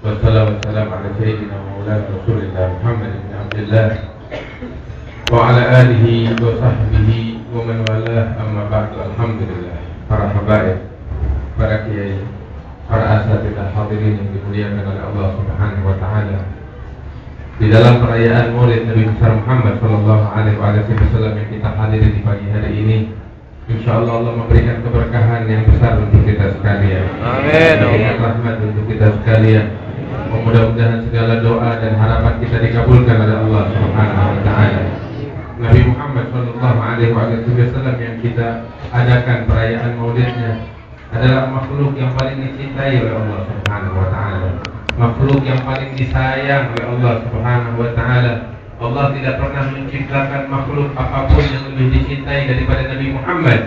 Wassalamualaikum ala sayyidina wa maulana Rasulillah Muhammad bin Abdullah wa ala alihi wa sahbihi wa man walah, amma ba'du. Alhamdulillah, para habaib, para kiai, para asatidzah hadirin yang dimuliakan oleh Allah Subhanahu wa taala. Di dalam perayaan Maulid Nabi besar Muhammad sallallahu alaihi wasallam yang kita hadiri di pagi hari ini, insyaallah Allah memberikan keberkahan yang besar untuk kita sekalian. Amin. Memberikan rahmat untuk kita sekalian. Mudah-mudahan segala doa dan harapan kita dikabulkan oleh Allah Subhanahu wa taala. Nabi Muhammad sallallahu alaihi wasallam yang kita adakan perayaan Maulidnya adalah makhluk yang paling dicintai oleh Allah Subhanahu wa taala. Makhluk yang paling disayang oleh Allah Subhanahu wa taala. Allah tidak pernah menciptakan makhluk apapun yang lebih dicintai daripada Nabi Muhammad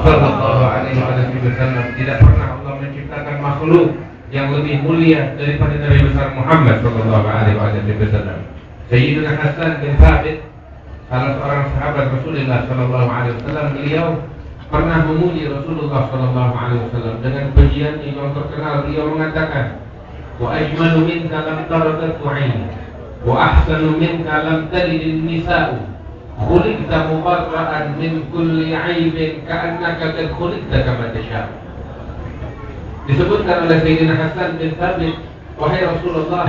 sallallahu alaihi wasallam. Tidak pernah Allah menciptakan makhluk yang lebih mulia daripada Nabi besar Muhammad sallallahu alaihi wasallam. Sayyidina Hasan bin Thabit, salah seorang sahabat Rasulullah sallallahu alaihi wasallam, beliau pernah memuji Rasulullah sallallahu alaihi wasallam dengan pujian yang terkenal. Beliau mengatakan, "Wa ajmalu minka lam taradat 'ain, wa ahsanu minka lam talid an-nisa'u, khuliqta mubarra'an min kulli 'aibin ka'annaka qad khuliqta kama tasha'." Disebutkan oleh Sayyidina Hasan bin Thabit, "Wahai Rasulullah,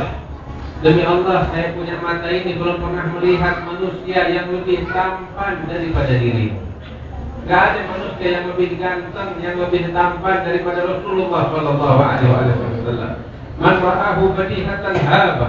demi Allah saya punya mata ini belum pernah melihat manusia yang lebih tampan daripada dirimu. Gak ada manusia yang lebih ganteng, yang lebih tampan daripada Rasulullah sallallahu alaihi wasallam. Man ra'ahu badihatan haba,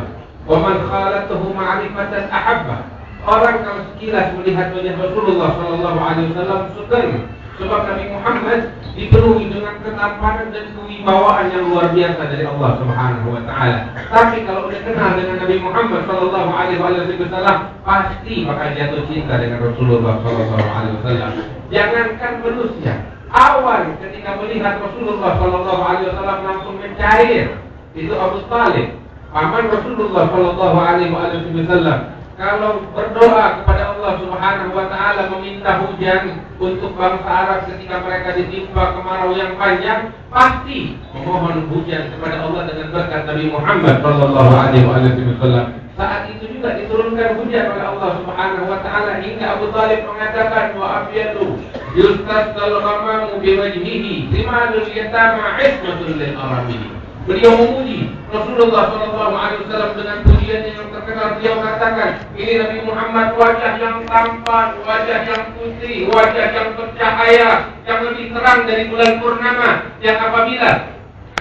wa man khalatuhu ma'rifatan ahabba." Orang kalau sekilas melihat wajah Rasulullah sallallahu alaihi wasallam suka. Sebab Nabi Muhammad dipenuhi dengan ketampanan dan kewibawaan yang luar biasa dari Allah Subhanahu wa taala. Tapi kalau sudah kenal dengan Nabi Muhammad sallallahu alaihi wasallam, pasti bakal jatuh cinta dengan Rasulullah sallallahu alaihi wasallam. Jangankan manusia, awan ketika melihat Rasulullah sallallahu alaihi wasallam langsung mencair. Itu Abu Talib, paman Rasulullah sallallahu alaihi wasallam. Kalau berdoa kepada Allah Subhanahu wa taala meminta hujan untuk bangsa Arab ketika mereka ditimpa kemarau yang panjang, pasti memohon hujan kepada Allah dengan berkat Nabi Muhammad sallallahu alaihi wasallam. Saat itu juga diturunkan hujan oleh Allah Subhanahu wa taala hingga Abu Talib mengatakan, "Wa abyadu yustasqal ghamamu biwajhihi, simalul yatama ismatul lil arami." Beliau memuji Rasulullah sallallahu alaihi wasallam dengan pujian yang terkenal. Beliau katakan, "Ini Nabi Muhammad wajah yang tampan, wajah yang putih, wajah yang bercahaya, yang lebih terang dari bulan purnama, yang apabila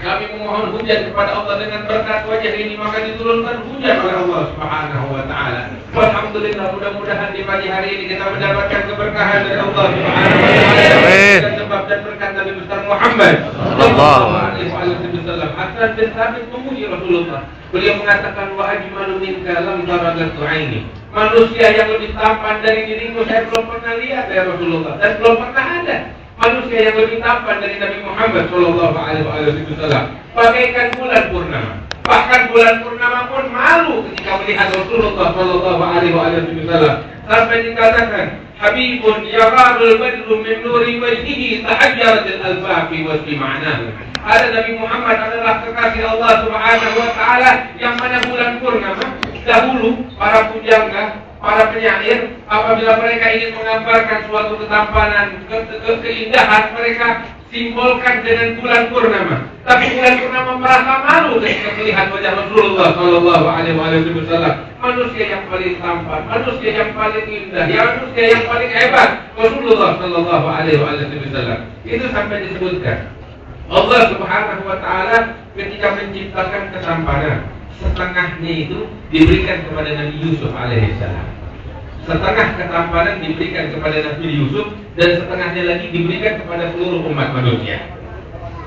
kami memohon hujan kepada Allah dengan berkat wajah ini, maka diturunkan hujan oleh Allah Subhanahu wa taala." Alhamdulillah, mudah-mudahan di pagi hari ini kita mendapatkan keberkahan dari Allah Subhanahu wa taala. Amin. Sebab dan berkat Nabi besar Muhammad sallallahu alaihi wasallam. Hasan bin Thabit memuji Rasulullah. Beliau mengatakan, "Wa ajmalu minka lam taradat 'aini." Manusia yang lebih tampan dari dirimu saya belum pernah lihat ya Rasulullah, dan belum pernah ada manusia yang lebih tampan dari Nabi Muhammad sallallahu alaihi wasallam. Bagaikan bulan purnama. Bahkan bulan purnama pun malu ketika melihat Rasulullah sallallahu alaihi wasallam. Sampai dikatakan, "Habibun yararul badru min nuri wajhihi tahajjarat al-alfaqi wa istima'nahu." Ada Nabi Muhammad adalah kekasih Allah Subhanahu wa taala yang mana bulan purnama dahulu para pujangga, para penyair apabila mereka ingin menggambarkan suatu ketampanan, keindahan, mereka simbolkan dengan bulan purnama. Tapi bulan purnama merasa malu ketika melihat wajah Rasulullah sallallahu alaihi wasallam. Manusia yang paling tampan, manusia yang paling indah, manusia yang paling hebat, Rasulullah sallallahu alaihi wasallam. Itu sampai disebutkan Allah Subhanahu wa taala ketika menciptakan ketampanan, setengahnya itu diberikan kepada Nabi Yusuf alaihissalam. Setengah ketampanan diberikan kepada Nabi Yusuf, dan setengahnya lagi diberikan kepada seluruh umat manusia.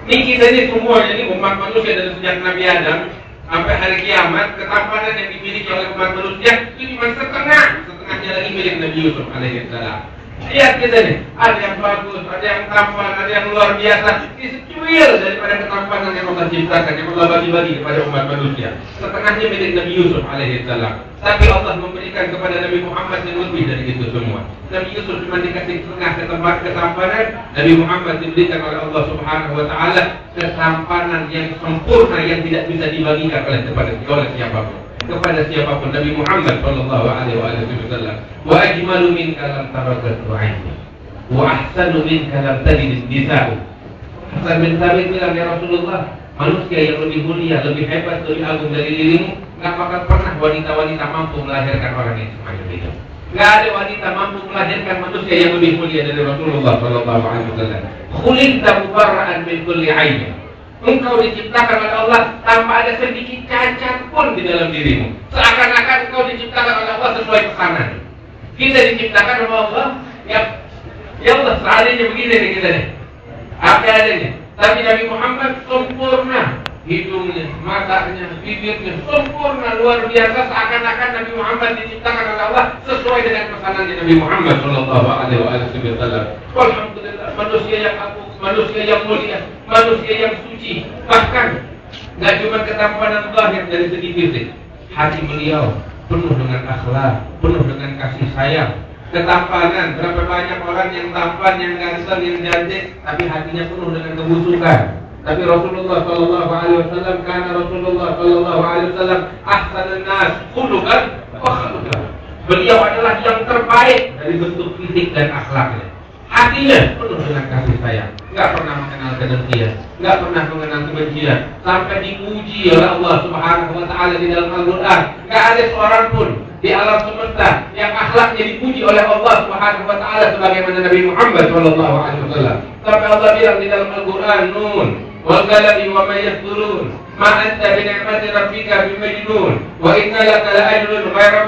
Ini kita ini semuanya, ini umat manusia dari sejak Nabi Adam sampai hari kiamat, ketampanan yang dimiliki oleh umat manusia itu cuma setengah. Setengahnya lagi milik Nabi Yusuf alaihissalam. Lihat kita nih, ada yang bagus, ada yang tampan, ada yang luar biasa. Disecuil daripada ketampanan yang Allah ciptakan, yang Allah bagi-bagi kepada umat manusia. Setengahnya milik Nabi Yusuf alaihissalam. Tapi Allah memberikan kepada Nabi Muhammad yang lebih dari itu semua. Nabi Yusuf cuma dikasih setengah ketampanan, Nabi Muhammad diberikan oleh Allah Subhanahu Wa Taala ketampanan yang sempurna yang tidak bisa dibagikan oleh siapapun. Kepada siapapun. Nabi Muhammad sallallahu alaihi wasallam, wa ajmalu minka lam taragatu aini wa ahsanu minka lam talid nisa'u. Hasan bin Thabit bilang, ya Rasulullah, manusia yang lebih mulia, lebih hebat, lebih agung dari dirimu, gak bakal pernah wanita-wanita mampu melahirkan orang yang semacam itu. Gak ada wanita mampu melahirkan manusia yang lebih mulia dari Rasulullah sallallahu alaihi wasallam. Khuliqta mubarra'an min kulli 'aib. Engkau diciptakan oleh Allah tanpa ada sedikit cacat pun di dalam dirimu. Seakan-akan engkau diciptakan oleh Allah sesuai pesanan. Kita diciptakan oleh Allah, ya Allah seadanya begini nih kita nih. Apa adanya. Tapi Nabi Muhammad sempurna. Hidungnya, matanya, bibirnya sempurna, luar biasa. Seakan-akan Nabi Muhammad diciptakan oleh Allah sesuai dengan pesanan Nabi Muhammad sallallahu alaihi wasallam. Alhamdulillah, manusia yang agung, manusia yang mulia, manusia yang suci. Bahkan gak cuma ketampanan zahir dari segi fisik, hati beliau penuh dengan akhlak, penuh dengan kasih sayang. Ketampanan, berapa banyak orang yang tampan, yang ganteng, yang cantik, tapi hatinya penuh dengan kebusukan. Tapi Rasulullah sallallahu alaihi wasallam, karena Rasulullah sallallahu alaihi wasallam ahsanun nas khuluqan wa khuluqan. Beliau adalah yang terbaik dari bentuk fisik dan akhlaknya. Hatinya penuh dengan kasih sayang, nggak pernah mengenal kedengkian, nggak pernah mengenal kebencian, sampai dipuji oleh Allah Subhanahu Wa Taala di dalam Al-Quran. Nggak ada seorang pun di alam semesta yang akhlaknya dipuji oleh Allah Subhanahu Wa Taala sebagaimana Nabi Muhammad Sallallahu Alaihi Wasallam. Sampai Allah bilang di dalam Al-Quran, Nun wal qalami wa ma yasturun ma anta bi ni'mati rabbika bimajnun wa inna laka la ajrun ghairu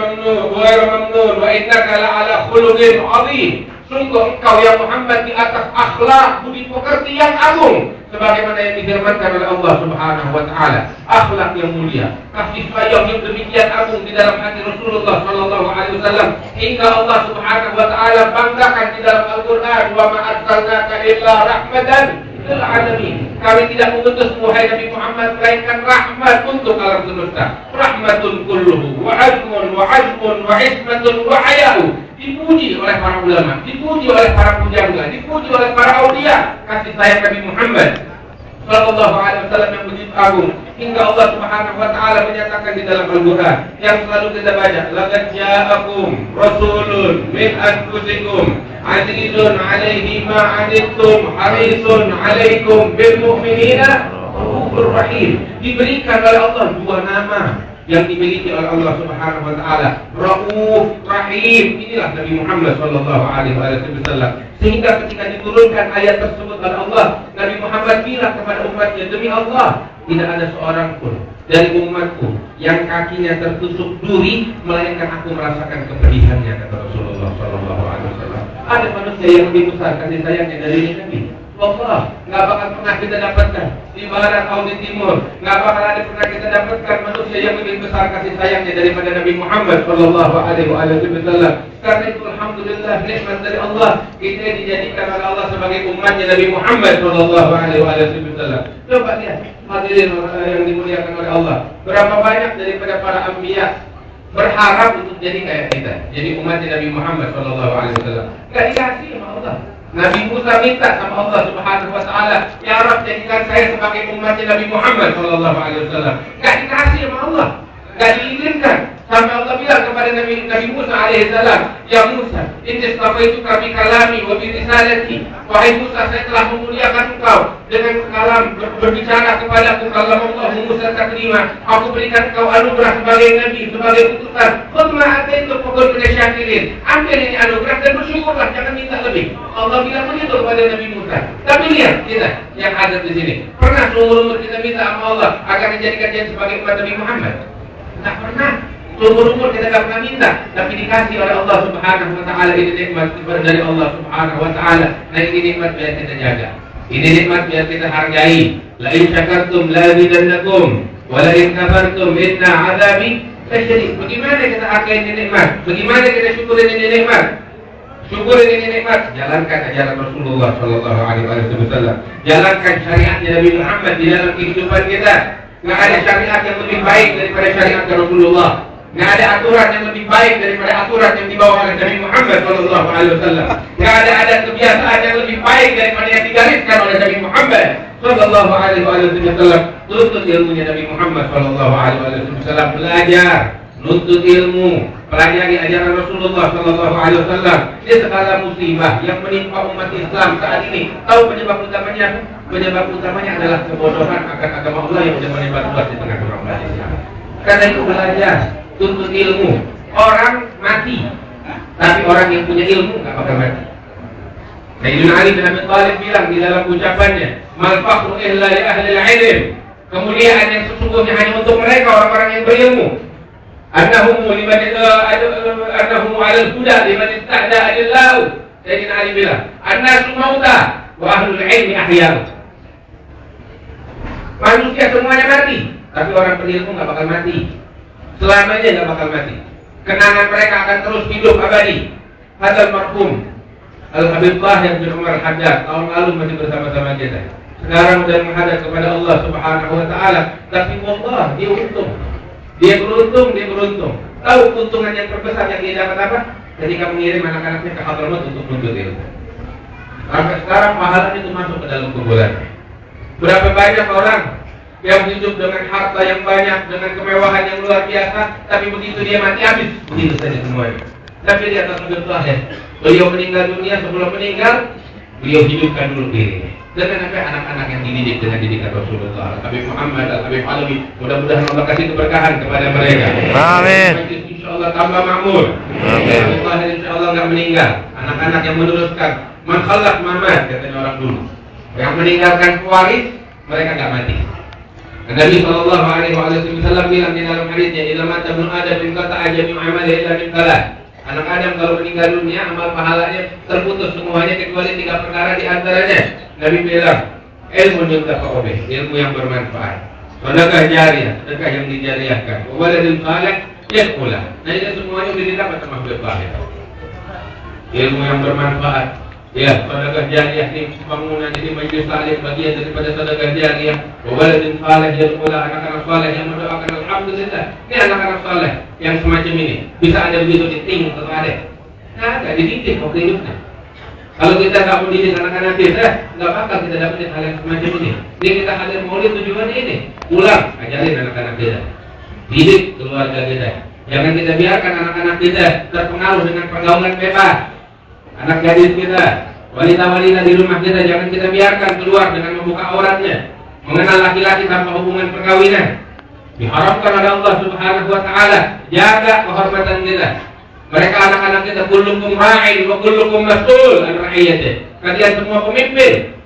mamnun wa innaka la ala khuluqin 'azim. Sungguh engkau ya Muhammad di atas akhlak budi pekerti yang agung, sebagaimana yang difirmankan oleh Allah Subhanahu Wa Taala. Akhlak yang mulia, kasih sayang yang demikian agung di dalam hati Rasulullah Sallallahu Alaihi Wasallam, hingga Allah Subhanahu Wa Taala banggakan di dalam Al-Quran, wa ma arsalnaka illa rahmatan lil alamin. Kami tidak mengutus wahai Nabi Muhammad melainkan rahmat untuk alam semesta. Rahmatun kulluhu wa azmun wa azmun wa ismatun wa hayau. Dipuji oleh para ulama, dipuji oleh para pujangga, dipuji oleh para aulia kasih sayang Nabi Muhammad sallallahu alaihi wasallam yang begitu agung, hingga Allah Subhanahu Wa Taala menyatakan di dalam Al-Quran yang selalu kita baca, laqad ja'akum rasulun min anfusikum azizun 'alaihi ma 'anittum harisun 'alaikum bil mu'minina raufur rahim. Diberikan oleh Allah dua nama yang dimiliki oleh Allah Subhanahu Wa Taala, Rauf, Rahim. Inilah Nabi Muhammad sallallahu alaihi wasallam. Sehingga ketika diturunkan ayat tersebut oleh Allah, Nabi Muhammad bilang kepada umatnya, demi Allah, tidak ada seorang pun dari umatku yang kakinya tertusuk duri melainkan aku merasakan kepedihannya, kata Rasulullah sallallahu alaihi wasallam. Ada manusia yang lebih besar kasih sayangnya dari Nabi. Allah, nggak bakal pernah kita dapatkan di barat atau di timur, nggak bakal ada pernah kita dapatkan manusia yang lebih besar kasih sayangnya daripada Nabi Muhammad sallallahu alaihi wasallam. Karena itu alhamdulillah nikmat dari Allah, kita dijadikan oleh Allah sebagai umatnya Nabi Muhammad sallallahu alaihi wasallam. Coba lihat hadirin yang dimuliakan oleh Allah, berapa banyak daripada para anbiya berharap untuk jadi kayak kita, jadi umatnya Nabi Muhammad sallallahu alaihi wasallam. Nggak dikasih sama Allah. Nabi Musa minta sama Allah Subhanahu Wa Taala, ya Rabb, jadikan saya sebagai umatnya Nabi Muhammad sallallahu alaihi wasallam. Gak dikasih sama Allah, gak diizinkan. Sampai Allah bilang kepada Nabi Musa alaihissalam, ya Musa, inni istafaituka bi kalami wa bi risalati. Wahai Musa, saya telah memuliakan engkau dengan kalam berbicara kepadaku, kalau Allah Musa taklima. Aku berikan engkau anugerah sebagai nabi, sebagai utusan. Khudma ataitu fakun min syakirin. Ambil ini anugerah dan bersyukurlah, jangan minta lebih. Allah bilang begitu kepada Nabi Musa. Tapi lihat kita yang ada di sini, pernah seumur kita minta sama Allah agar dijadikan dia sebagai umat Nabi Muhammad? Tak pernah. Seumur-umur kita tidak pernah minta, tapi dikasih oleh Allah Subhanahu Wa Taala. Ini nikmat dari Allah Subhanahu Wa Taala. Nah, ini nikmat biar kita jaga, ini nikmat biar kita hargai. La in syakartum la azidannakum wa la in kafartum inna azabi lasyadid. Bagaimana kita hargai ini nikmat? Bagaimana kita syukuri ini nikmat? Syukurin ini nikmat, jalankan ajaran Rasulullah Sallallahu Alaihi Wasallam, jalankan syariatnya Nabi Muhammad di dalam kehidupan kita. Nggak ada syariat yang lebih baik daripada syariat Rasulullah. Nggak ada aturan yang lebih baik daripada aturan yang dibawa oleh Nabi Muhammad Sallallahu Alaihi Wasallam. Nggak ada adat kebiasaan yang lebih baik daripada yang digariskan oleh Nabi Muhammad Sallallahu Alaihi Wasallam. Tuntut ilmunya Nabi Muhammad Sallallahu Alaihi Wasallam, belajar, nuntut ilmu, pelajari ajaran Rasulullah Sallallahu Alaihi Wasallam. Ini segala musibah yang menimpa umat Islam saat ini. Tahu penyebab utamanya? Penyebab utamanya adalah kebodohan akan agama Allah yang sudah menyebar luas di tengah umat Islam. Karena itu belajar, tuntut ilmu. Orang mati, tapi orang yang punya ilmu nggak bakal mati. Sayyidina Ali bin Abi Thalib bilang di dalam ucapannya, "Mal fakhru illa li ahli al-ilm." Kemuliaan yang sesungguhnya hanya untuk mereka orang-orang yang berilmu. Annahum 'alal huda liman istahda alillahu. Sayyidina Ali bilang, "An-nasu mauta wa ahlul ilmi ahya." Manusia semuanya mati, tapi orang berilmu nggak bakal mati. Selamanya nggak bakal mati. Kenangan mereka akan terus hidup abadi. Hadzal marhum Al-Habib Tahir bin Umar Haddad tahun lalu masih bersama-sama kita. Sekarang sudah menghadap kepada Allah Subhanahu wa taala, tapi wallah dia untung. Dia beruntung. Tahu keuntungan yang terbesar yang dia dapat apa? Ketika mengirim anak-anaknya ke Hadramaut untuk menuntut ilmu. Sampai sekarang pahalanya itu masuk ke dalam kuburan. Berapa banyak orang yang hidup dengan harta yang banyak, dengan kemewahan yang luar biasa, tapi begitu dia mati habis, begitu saja semuanya. Tapi dia atas Habib Tahir, beliau meninggal dunia, sebelum meninggal, beliau hidupkan dulu dirinya. Dengan anak-anak yang dididik dengan didikan Rasulullah, Habib Muhammad, Habib Alawi, mudah-mudahan Allah kasih keberkahan kepada mereka. Amin. Insyaallah tambah makmur. Amin. Habib Tahir insyaallah nggak meninggal. Anak-anak yang meneruskan, man khalaq mamat, katanya orang dulu. Yang meninggalkan pewaris, mereka nggak mati. Nabi Sallallahu Alaihi Wasallam bilang di dalam hadisnya, "Idza mata ibnu Adam inqata'a jami'u 'amalihi illa min thalath." Anak Adam kalau meninggal dunia, amal pahalanya terputus semuanya kecuali 3 perkara di antaranya. Nabi bilang, ilmu yuntafa'u bih, ilmu yang bermanfaat. Sedekah jariyah, sedekah yang dijariahkan. Waladun salih yadkhulah. Nah ini semuanya sudah didapat sama Habib Tahir. Ilmu yang bermanfaat. Ya, sedekah jariyah di bangunan di majelis taklim bagian daripada sedekah jariyah. Waladun salih yadkhulah, anak-anak saleh yang mendoakan alhamdulillah. Ini anak-anak saleh yang semacam ini. Bisa ada begitu diting atau ada? Nah, ada dididik waktu hidupnya. Kalau kita nggak mendidik anak-anak kita, nggak bakal kita dapetin hal yang semacam ini. Jadi kita hadir maulid tujuannya ini, pulang ajarin anak-anak kita, didik keluarga kita. Jangan kita biarkan anak-anak kita terpengaruh dengan pergaulan bebas. Anak gadis kita, wanita-wanita di rumah kita, jangan kita biarkan keluar dengan membuka auratnya, mengenal laki-laki tanpa hubungan perkawinan. Diharapkan oleh Allah Subhanahu wa taala, jaga kehormatan kita. Mereka anak-anak kita, kullukum ra'in wa kullukum mas'ul an ra'iyatih. Kalian semua pemimpin,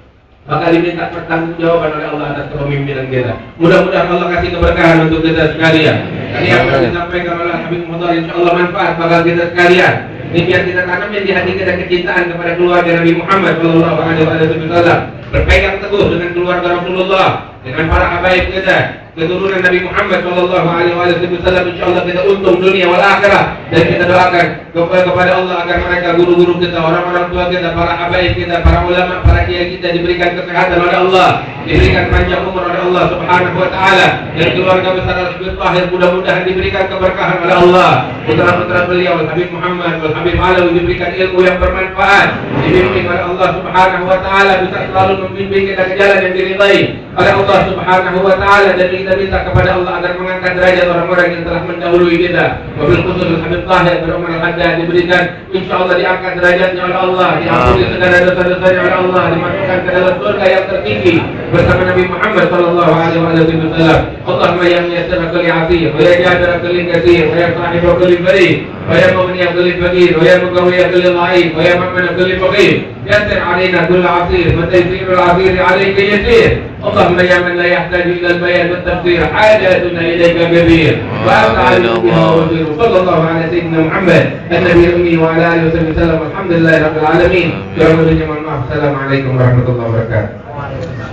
bakal diminta pertanggungjawaban oleh Allah atas kepemimpinan kita. Mudah-mudahan Allah kasih keberkahan untuk kita sekalian. Tadi yang disampaikan oleh Habib Muhtar, insyaallah manfaat bakal kita sekalian. Ini biar kita tanamin di hati kita kecintaan kepada keluarga Nabi Muhammad Sallallahu Alaihi Wasallam. Berpegang teguh dengan keluarga Rasulullah, dengan para habaib kita, keturunan Nabi Muhammad Sallallahu Alaihi Wasallam. Insyaallah kita untung dunia wal akhirah. Dan kita doakan kepada Allah agar mereka, guru-guru kita, orang-orang tua kita, para habaib kita, para ulama, para kiai kita diberikan kesehatan oleh Allah, diberikan panjang umur oleh Allah Subhanahu wa taala, dan keluarga besar Habib Tahir mudah-mudahan diberikan keberkahan oleh Allah. Putra-putra beliau Habib Muhammad, Habib Alawi diberikan ilmu yang bermanfaat, dibimbing oleh Allah Subhanahu wa taala, bisa selalu membimbing kita ke jalan yang diridai oleh Allah Subhanahu wa taala. Dan kita minta kepada Allah agar mengangkat derajat orang-orang yang telah mendahului kita. Wabil khusus Habib Tahir bin Umar Haddad diberikan, insyaallah diangkat derajatnya oleh Allah, diampuni segala dosa-dosanya oleh Allah, dimasukkan ke dalam surga yang tertinggi bersama Nabi Muhammad Sallallahu Alaihi Wasallam. Allahumma ya muyassir kulli 'asir, wa ya jabir kulli katsir, wa ya sahib kulli farid, wa ya mughni kulli faqir, wa ya muqawwi kulli dha'if, wa ya mu'min kulli faqir. Yassir 'alaina kulli 'asir, wa taysirul 'asir 'alaika yasir. Allahumma ya man la yahtaju ila al-bayan wa at-tafsir, hajatuna ilayka kabir. Wa a'lamu biha wa sallallahu ala sayyidina Muhammad an-nabiy ummi wa ala alihi wa sallam. Alhamdulillahi rabbil alamin. Assalamualaikum warahmatullahi wabarakatuh.